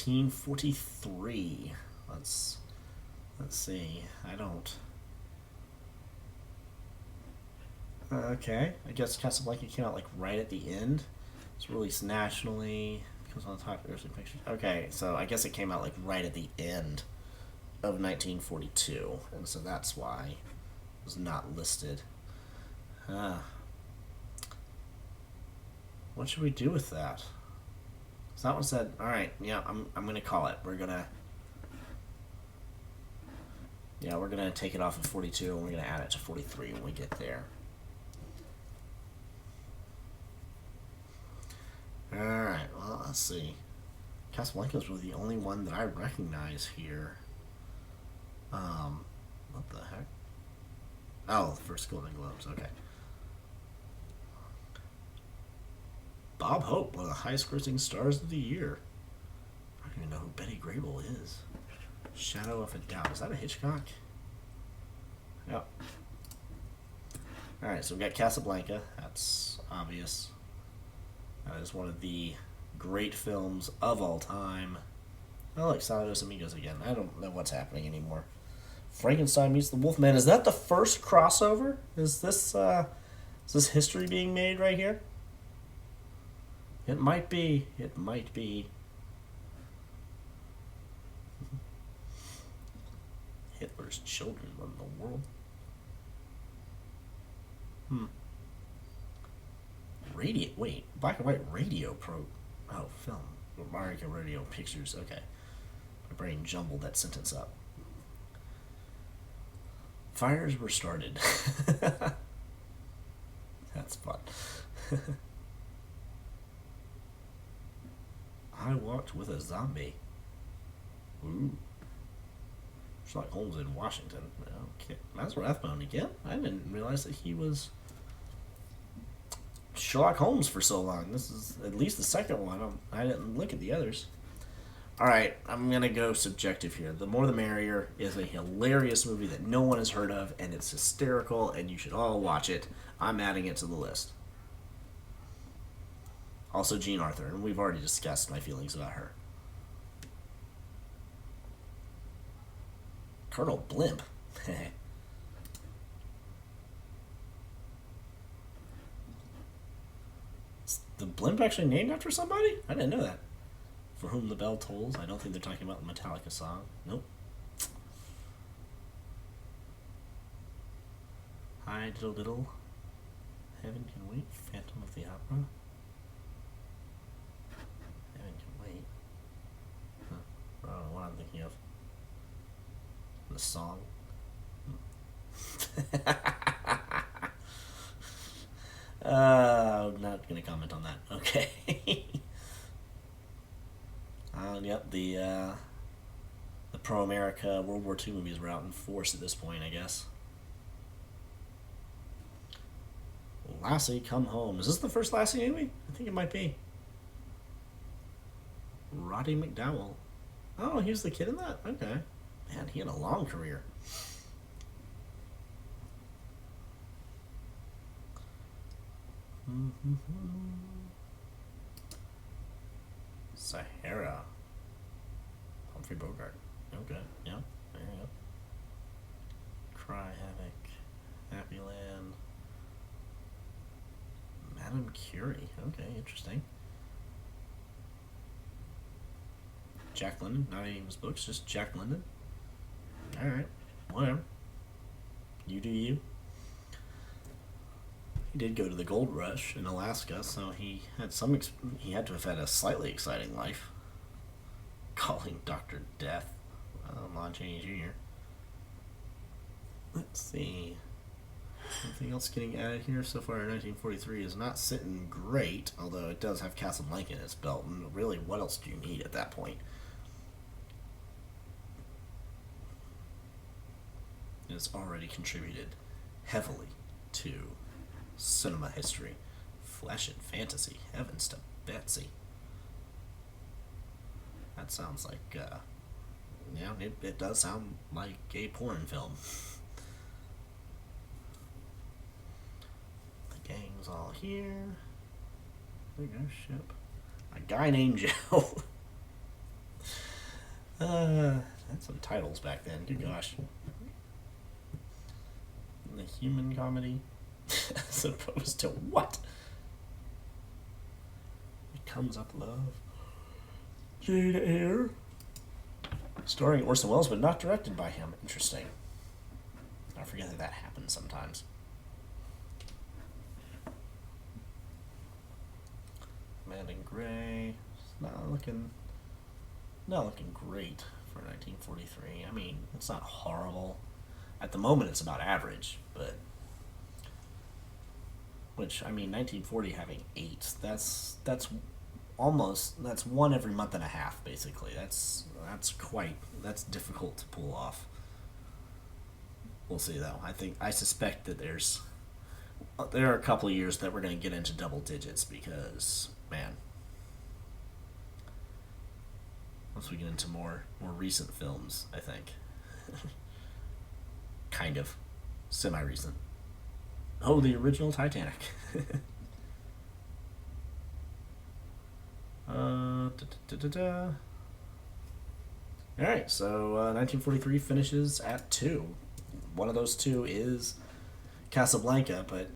1943. Let's see. I don't. Okay, I guess Casablanca came out like right at the end. It's released nationally. Comes on the top of Earthly Pictures. Okay, so I guess it came out like right at the end of 1942, and so that's why it was not listed. Uh, what should we do with that? So that one said, "All right, yeah, I'm gonna call it. We're gonna take it off of 42 and we're gonna add it to 43 when we get there." All right. Well, let's see. Casablanca is really the only one that I recognize here. What the heck? Oh, the first Golden Globes. Okay. Bob Hope, one of the highest-grossing stars of the year. I don't even know who Betty Grable is. Shadow of a Doubt. Is that a Hitchcock? Yep. All right, so we got Casablanca. That's obvious. That is one of the great films of all time. Oh, like Salados Amigos again. I don't know what's happening anymore. Frankenstein meets the Wolfman. Is that the first crossover? Is this history being made right here? It might be. It might be. Hitler's children run the world. Radio. Wait, black and white radio pro. Oh, film. American Radio Pictures. Okay. My brain jumbled that sentence up. Fires were started. That's fun. I walked with a zombie. Ooh. Sherlock Holmes in Washington. Okay. Basil Rathbone again? I didn't realize that he was Sherlock Holmes for so long. This is at least the second one. I didn't look at the others. All right, I'm going to go subjective here. The More the Merrier is a hilarious movie that no one has heard of, and it's hysterical, and you should all watch it. I'm adding it to the list. Also, Jean Arthur, and we've already discussed my feelings about her. Colonel Blimp. Is the Blimp actually named after somebody? I didn't know that. For Whom the Bell Tolls. I don't think they're talking about the Metallica song. Nope. Hi, Diddle Diddle. Heaven Can Wait. Phantom of the Opera. Heaven Can Wait. Huh. I don't know what I'm thinking of. The song. I'm not going to comment on that. Okay. Yep, the pro-America World War II movies were out in force at this point, I guess. Lassie, Come Home. Is this the first Lassie movie? I think it might be. Roddy McDowall. Oh, he was the kid in that? Okay. Man, he had a long career. Sahara. Humphrey Bogart. Okay, yeah, there you go. Cry Havoc. Happy Land. Madame Curie. Okay, interesting. Jack London. Not any of his books, just Jack London. Alright, whatever. You do you. He did go to the gold rush in Alaska, so he had he had to have had a slightly exciting life. Calling Dr. Death. Lon Chaney Jr. Let's see. Anything else getting added here so far in 1943 is not sitting great, although it does have Casablanca in its belt, and really, what else do you need at that point? It's already contributed heavily to cinema history. Flesh and Fantasy. Heavens to Betsy. That sounds like, yeah, it does sound like a porn film. The gang's all here. There goes ship. A guy named Joe. That's some titles back then. Good gosh. The human comedy, as opposed to what? It comes up, love. Jade Eyre. Starring Orson Welles, but not directed by him. Interesting. I forget that happens sometimes. Man in Gray. It's not looking great for 1943. I mean, it's not horrible. At the moment, it's about average, but which I mean, 1940 having 8. That's one every month and a half, basically. That's difficult to pull off. We'll see though. I suspect that there are a couple of years that we're going to get into double digits because man, once we get into more recent films, I think. Kind of semi recent. Oh, the original Titanic. Da, da, da, da. All right, so 1943 finishes at 2. One of those two is Casablanca, but